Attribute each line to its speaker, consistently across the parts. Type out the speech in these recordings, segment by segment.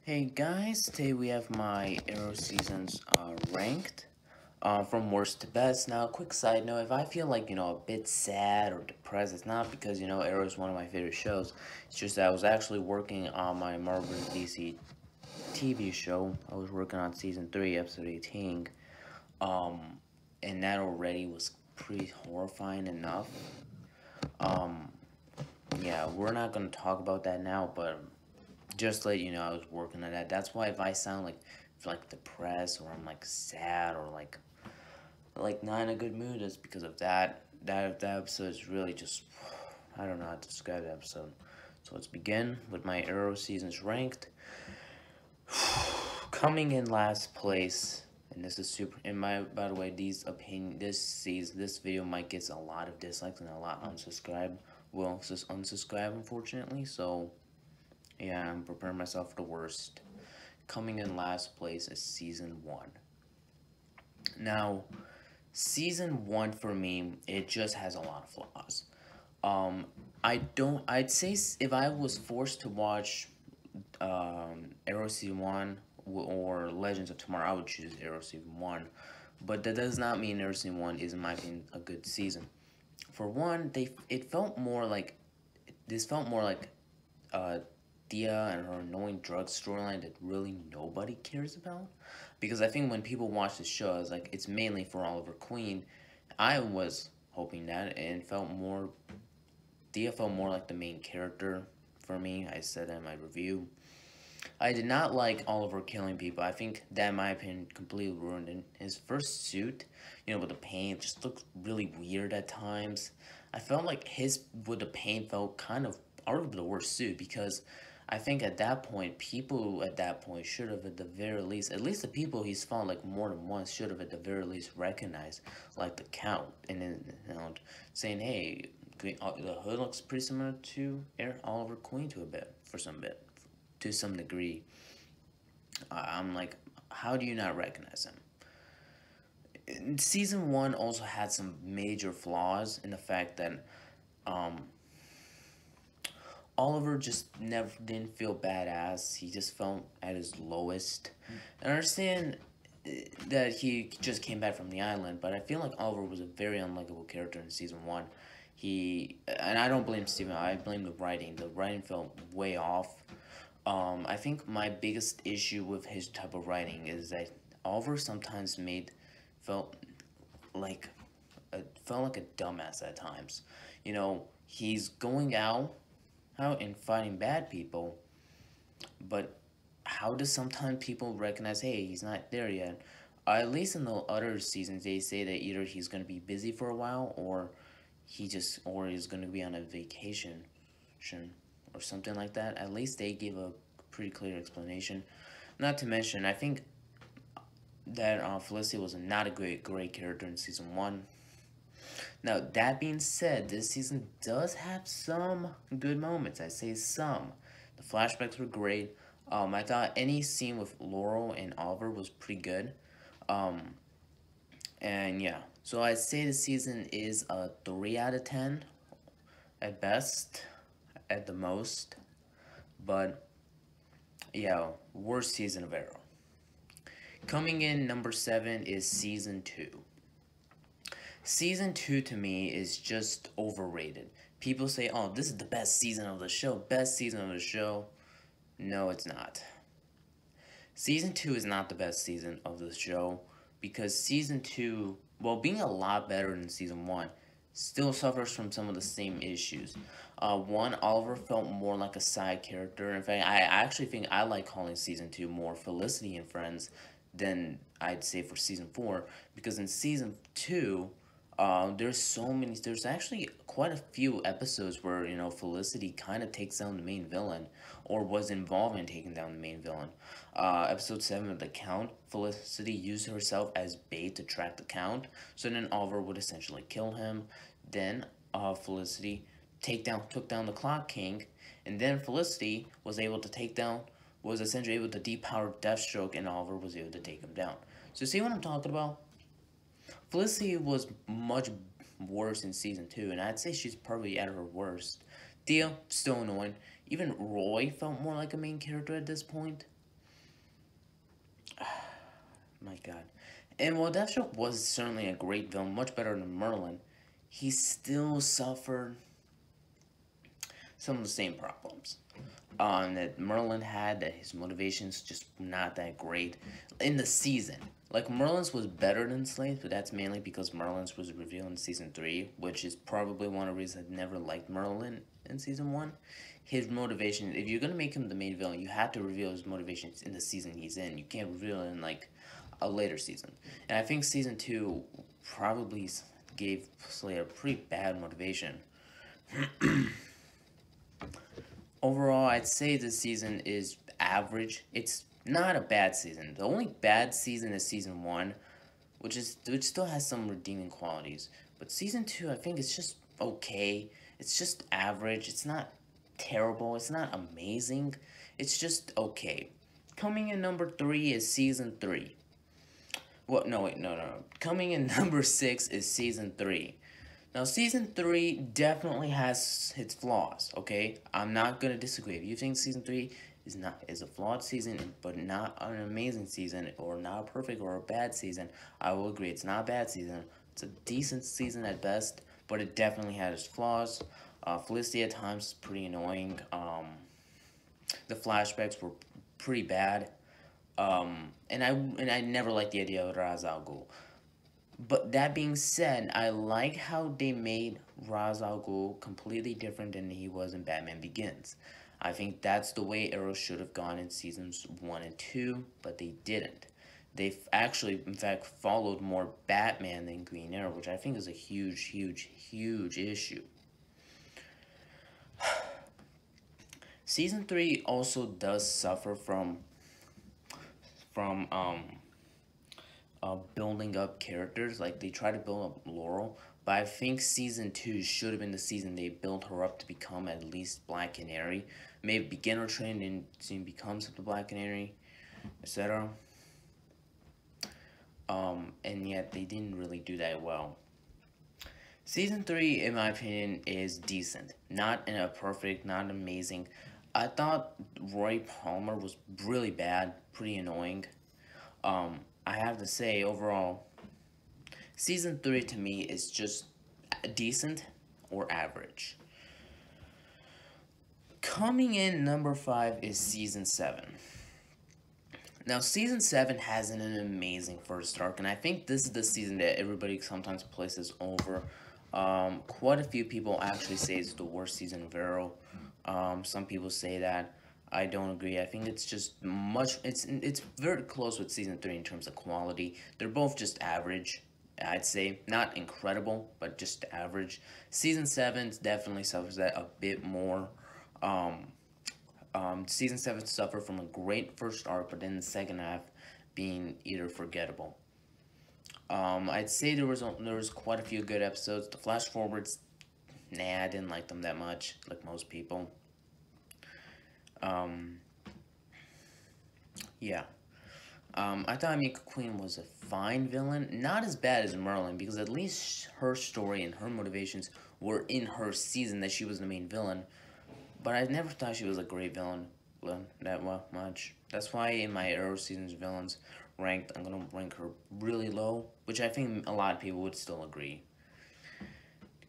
Speaker 1: Hey guys, today we have my Arrow seasons ranked from worst to best. Now, quick side note, if I feel like, a bit sad or depressed, it's not because, Arrow is one of my favorite shows. It's just that I was actually working on my Marvel DC TV show. I was working on season 3, episode 18. Um, and that already was pretty horrifying enough. Um, yeah, we're not going to talk about that now, but just to let you know, I was working on that. That's why if I sound like depressed or I'm like sad or like not in a good mood, it's because of that. That episode is really just I don't know how to describe the episode. So let's begin with my Arrow seasons ranked. Coming in last place, and this is super. And by the way, this video might get a lot of dislikes and a lot unsubscribe. Well, just unsubscribe unfortunately. So yeah, I'm preparing myself for the worst. Coming in last place is season 1. Now, season 1 for me, it just has a lot of flaws. I'd say if I was forced to watch Arrow season 1 or Legends of Tomorrow, I would choose Arrow season 1. But that does not mean Arrow season 1 is, in my opinion, a good season. For one, it felt more like, this felt more like uh, Thea and her annoying drug storyline that really nobody cares about. Because I think when people watch the show, it's mainly for Oliver Queen. I was hoping that, and Thea felt more like the main character for me. I said that in my review. I did not like Oliver killing people. I think that, in my opinion, completely ruined it. His first suit, with the paint, just looked really weird at times. I felt like with the paint felt kind of arguably the worst suit because I think at that point, people at that point should have at least the people he's fought like more than once should have at the very least recognized like the Count and then saying, hey, the hood looks pretty similar to Oliver Queen to some degree. I'm like, how do you not recognize him? Season 1 also had some major flaws in the fact that um, Oliver just never didn't feel badass. He just felt at his lowest. I understand that he just came back from the island, but I feel like Oliver was a very unlikable character in season 1. And I don't blame Steven, I blame the writing. The writing felt way off. I think my biggest issue with his type of writing is that Oliver sometimes felt like felt like a dumbass at times. He's going out and fighting bad people, but how does sometimes people recognize, hey, he's not there yet? At least in the other seasons, they say that either he's gonna be busy for a while, or he's gonna be on a vacation, or something like that. At least they give a pretty clear explanation. Not to mention, I think that Felicity was not a great character in season 1. Now, that being said, this season does have some good moments. I say some. The flashbacks were great. I thought any scene with Laurel and Oliver was pretty good. Um, and yeah, so I'd say the season is a 3 out of 10 at best, at the most. But yeah, worst season of Arrow. Coming in number 7 is season 2. Season 2 to me is just overrated. People say, oh, this is the best season of the show, best season of the show. No, it's not. Season 2 is not the best season of the show because season 2, while being a lot better than season 1, still suffers from some of the same issues. One, Oliver felt more like a side character. In fact, I actually think I like calling season 2 more Felicity and Friends than I'd say for season 4, because in season 2, there's actually quite a few episodes where, Felicity kind of takes down the main villain, or was involved in taking down the main villain. Episode 7 of The Count, Felicity used herself as bait to track the Count, so then Oliver would essentially kill him. Then, Felicity took down the Clock King, and then Felicity was essentially able to depower Deathstroke, and Oliver was able to take him down. So see what I'm talking about? Felicity was much worse in season 2, and I'd say she's probably at her worst. Thea, still annoying. Even Roy felt more like a main character at this point. My God. And while Deathstroke was certainly a great villain, much better than Merlin, he still suffered some of the same problems that Merlin had, that his motivations just not that great in the season. Like, Merlin's was better than Slade's, but that's mainly because Merlin's was revealed in season 3, which is probably one of the reasons I never liked Merlin in season 1. His motivation, if you're gonna make him the main villain, you have to reveal his motivations in the season he's in. You can't reveal it in, like, a later season. And I think season 2 probably gave Slade a pretty bad motivation. Overall, I'd say this season is average. It's not a bad season. The only bad season is season 1, which still has some redeeming qualities. But season 2, I think it's just okay. It's just average. It's not terrible. It's not amazing. It's just okay. Coming in number 3 is season 3. Well, no, wait, no. Coming in number 6 is season 3. Now, season 3 definitely has its flaws, okay? I'm not gonna disagree. If you think season 3 is a flawed season, but not an amazing season, or not a perfect or a bad season, I will agree. It's not a bad season. It's a decent season at best, but it definitely had its flaws. Felicity at times is pretty annoying. The flashbacks were pretty bad. And I never liked the idea of Ra's al Ghul. But that being said, I like how they made Ra's al Ghul completely different than he was in Batman Begins. I think that's the way Arrow should have gone in seasons 1 and 2, but they didn't. They actually, in fact, followed more Batman than Green Arrow, which I think is a huge, huge, huge issue. Season 3 also does suffer from building up characters. Like, they try to build up Laurel, but I think season 2 should have been the season they built her up to become at least Black Canary. Maybe begin her training and soon becomes the Black Canary, etc. And yet they didn't really do that well. Season 3, in my opinion, is decent. Not in a perfect, not amazing. I thought Roy Palmer was really bad, pretty annoying. I have to say, overall, season 3 to me is just decent or average. Coming in number 5 is season 7. Now, season 7 has an amazing first arc, and I think this is the season that everybody sometimes places over. Quite a few people actually say it's the worst season of Arrow. Some people say that. I don't agree. I think it's just it's very close with season 3 in terms of quality. They're both just average, I'd say. Not incredible, but just average. Season 7 definitely suffers that a bit more. Season 7 suffered from a great first arc, but then the second half being either forgettable. I'd say there was quite a few good episodes. The flash forwards, nah, I didn't like them that much, like most people. Yeah. I thought Mika Queen was a fine villain. Not as bad as Merlin, because at least her story and her motivations were in her season that she was the main villain. But I never thought she was a great villain that much. That's why in my Arrow season's villains ranked, I'm going to rank her really low, which I think a lot of people would still agree.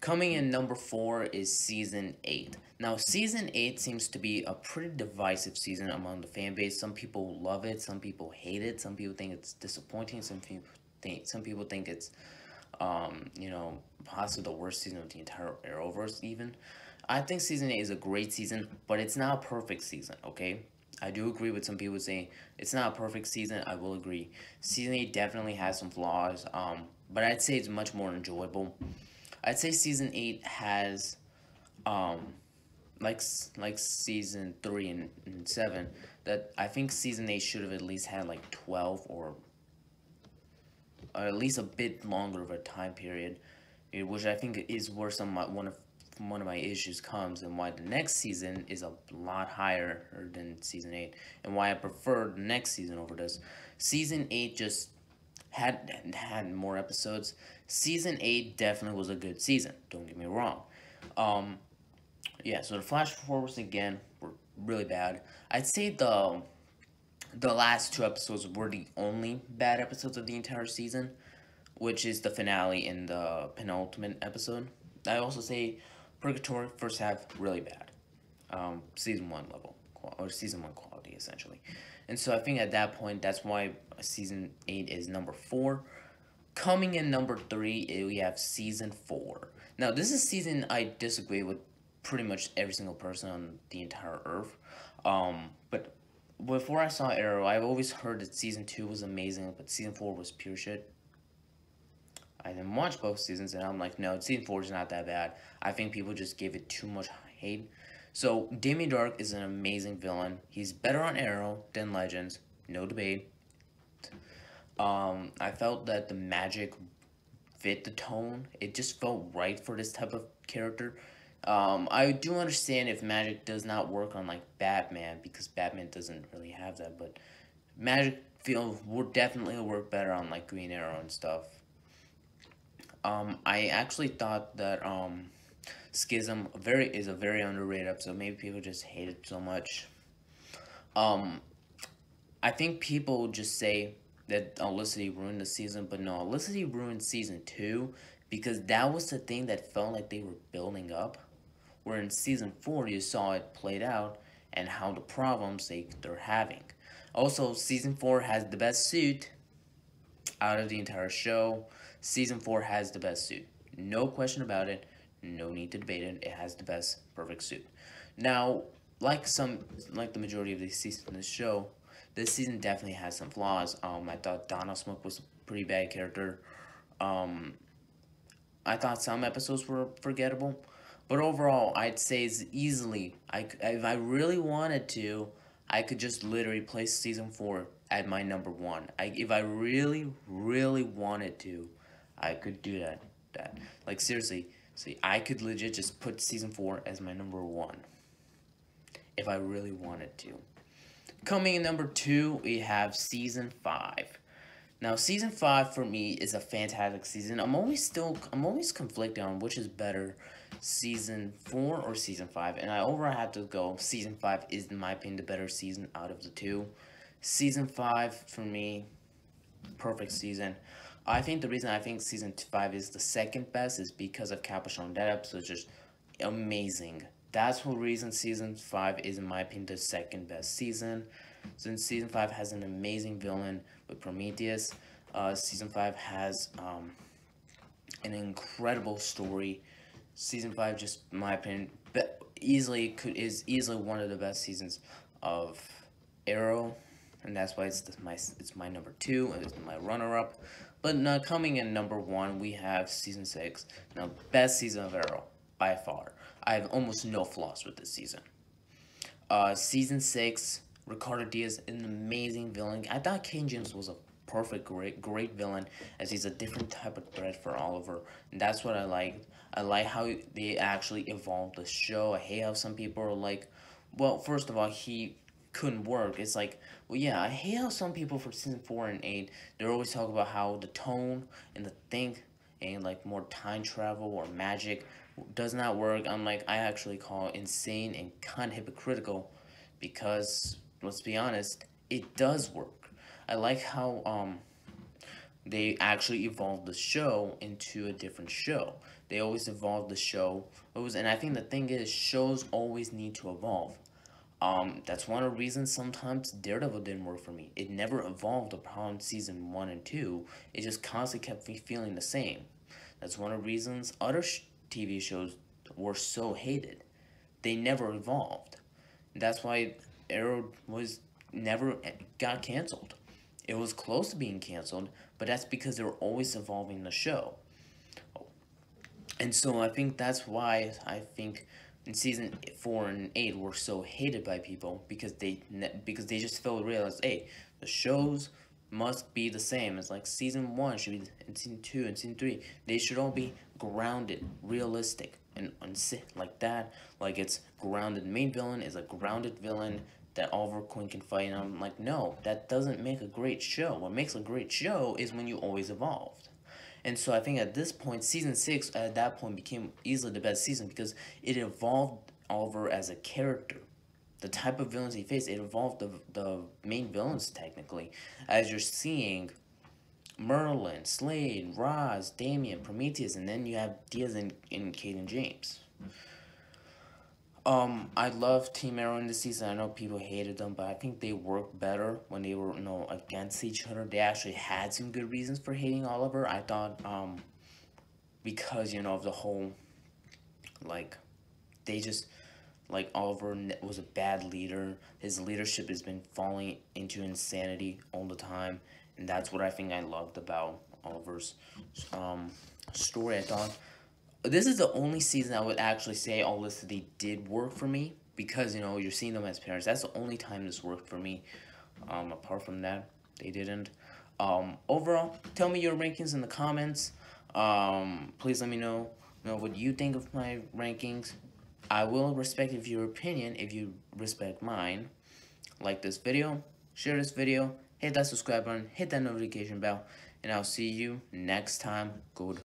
Speaker 1: Coming in number 4 is Season 8. Now, Season 8 seems to be a pretty divisive season among the fan base. Some people love it, some people hate it, some people think it's disappointing, some people think it's, possibly the worst season of the entire Arrowverse even. I think Season 8 is a great season, but it's not a perfect season, okay? I do agree with some people saying it's not a perfect season. I will agree. Season 8 definitely has some flaws, but I'd say it's much more enjoyable. I'd say Season 8 has, like Season 3 and 7, that I think Season 8 should have at least had, like, 12 or at least a bit longer of a time period, which I think is where one of my issues comes, and why the next season is a lot higher than Season 8, and why I prefer the next season over this. Season 8 just had more episodes. Season 8 definitely was a good season, don't get me wrong. Yeah, so the flash forwards again were really bad. I'd say the The last two episodes were the only bad episodes of the entire season, which is the finale and the penultimate episode. I also say Purgatory first half really bad, season one level or season one quality essentially, and so I think at that point that's why season 8 is number 4. Coming in number 3, we have season 4. Now this is season I disagree with pretty much every single person on the entire earth, but before I saw Arrow, I've always heard that season 2 was amazing, but season 4 was pure shit. I didn't watch both seasons, and I'm like, no, season 4 is not that bad. I think people just gave it too much hate. So, Damien Dark is an amazing villain. He's better on Arrow than Legends, no debate. I felt that the magic fit the tone. It just felt right for this type of character. I do understand if magic does not work on, like, Batman, because Batman doesn't really have that, but magic would definitely work better on, like, Green Arrow and stuff. I actually thought that Schism is a very underrated episode. Maybe people just hate it so much. I think people just say that Olicity ruined the season, but no, Olicity ruined season 2 because that was the thing that felt like they were building up. Where in season 4 you saw it played out and how the problems they're having. Also, season 4 has the best suit out of the entire show. Season 4 has the best suit. No question about it. No need to debate it. It has the best perfect suit. Now, like the majority of the seasons in this show, this season definitely has some flaws. I thought Donna Smoke was a pretty bad character. I thought some episodes were forgettable. But overall, I'd say it's easily, if I really wanted to, I could just literally place season 4 at my number 1. If I really, really wanted to, I could do that. Like, seriously, see, I could legit just put season 4 as my number 1. If I really wanted to. Coming in number 2, we have season 5. Now, season 5 for me is a fantastic season. I'm always conflicted on which is better, season 4 or season 5. And I overall have to go, season 5 is, in my opinion, the better season out of the two. Season 5, for me, perfect season. I think the reason I think season 5 is the second best is because of Capuchon. That episode is just amazing. That's the reason season 5 is, in my opinion, the second best season. Since season 5 has an amazing villain with Prometheus, season 5 has an incredible story. Season 5, just in my opinion, is easily one of the best seasons of Arrow, and that's why it's my number 2 and it's my runner-up. But now coming in number 1, we have season 6. Now, best season of Arrow by far. I have almost no flaws with this season. Season 6, Ricardo Diaz, an amazing villain. I thought King James was a perfect, great villain, as he's a different type of threat for Oliver, and that's what I like. I like how they actually evolved the show. I hate how some people are like, well, first of all, he couldn't work. It's like, well, yeah, I hate how some people for season 4 and 8, they're always talking about how the tone and the think and like more time travel or magic does not work. I'm like, I actually call it insane and kind of hypocritical, because let's be honest, it does work. I like how they actually evolved the show into a different show. They always evolved the show. And I think the thing is, shows always need to evolve. That's one of the reasons sometimes Daredevil didn't work for me. It never evolved upon season 1 and 2. It just constantly kept me feeling the same. That's one of the reasons other TV shows were so hated. They never evolved. That's why Arrow never got canceled. It was close to being canceled, but that's because they were always evolving the show. And so I think that's why I think in season 4 and 8 were so hated by people, because they just realized, hey, the shows must be the same. It's like season 1 should be, and season 2 and season 3, they should all be grounded, realistic, and like that. Like, it's grounded. The main villain is a grounded villain that Oliver Queen can fight, and I'm like, no, that doesn't make a great show. What makes a great show is when you always evolved. And so I think at this point, season 6 at that point became easily the best season, because it evolved Oliver as a character. the type of villains he faced, it evolved the main villains technically. As you're seeing Merlin, Slade, Roz, Damien, Prometheus, and then you have Diaz and Caden James. I love Team Arrow in this season. I know people hated them, but I think they worked better when they were, against each other. They actually had some good reasons for hating Oliver. I thought, because, of the whole, they just, Oliver was a bad leader. His leadership has been falling into insanity all the time, and that's what I think I loved about Oliver's, story. I thought this is the only season I would actually say all this they did work for me, because you're seeing them as parents. That's the only time this worked for me. Apart from that, they didn't. Overall, tell me your rankings in the comments. Please let me know what you think of my rankings. I will respect your opinion if you respect mine. Like this video, share this video, hit that subscribe button, hit that notification bell, and I'll see you next time. Good.